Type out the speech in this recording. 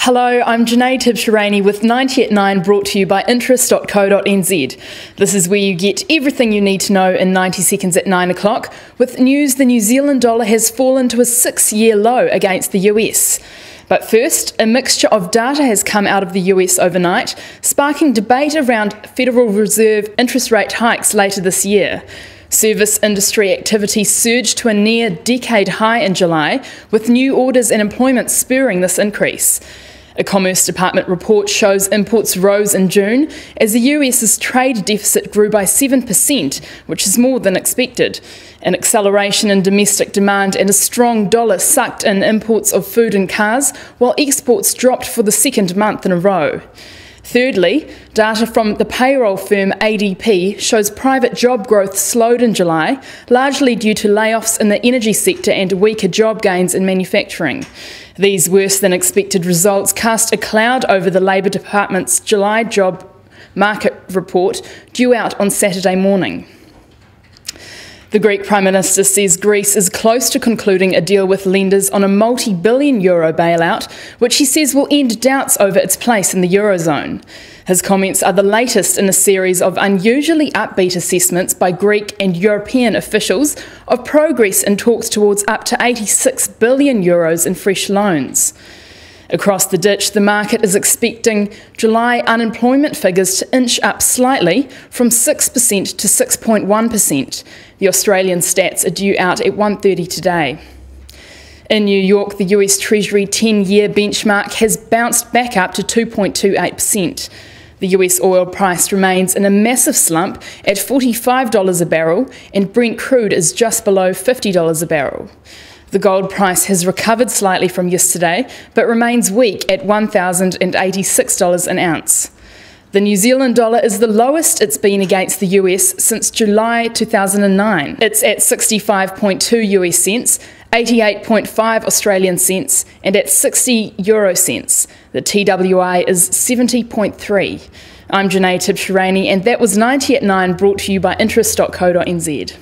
Hello, I'm Janae Tibshirani with 90 at 9, brought to you by interest.co.nz. This is where you get everything you need to know in 90 seconds at 9 o'clock. With news, the New Zealand dollar has fallen to a 6-year low against the US. But first, a mixture of data has come out of the US overnight, sparking debate around Federal Reserve interest rate hikes later this year. Service industry activity surged to a near-decade high in July, with new orders and employment spurring this increase. A Commerce Department report shows imports rose in June as the US's trade deficit grew by 7%, which is more than expected. An acceleration in domestic demand and a strong dollar sucked in imports of food and cars, while exports dropped for the second month in a row. Thirdly, data from the payroll firm ADP shows private job growth slowed in July, largely due to layoffs in the energy sector and weaker job gains in manufacturing. These worse-than-expected results cast a cloud over the Labour Department's July job market report due out on Saturday morning. The Greek Prime Minister says Greece is close to concluding a deal with lenders on a multi-billion euro bailout, which he says will end doubts over its place in the Eurozone. His comments are the latest in a series of unusually upbeat assessments by Greek and European officials of progress in talks towards up to 86 billion euros in fresh loans. Across the ditch, the market is expecting July unemployment figures to inch up slightly from 6% to 6.1%. The Australian stats are due out at 1:30 today. In New York, the US Treasury 10-year benchmark has bounced back up to 2.28%. The US oil price remains in a massive slump at $45 a barrel, and Brent crude is just below $50 a barrel. The gold price has recovered slightly from yesterday, but remains weak at $1,086 an ounce. The New Zealand dollar is the lowest it's been against the US since July 2009. It's at 65.2 US cents, 88.5 Australian cents, and at 60 euro cents. The TWI is 70.3. I'm Janae Tibshirani, and that was 90 at 9, brought to you by interest.co.nz.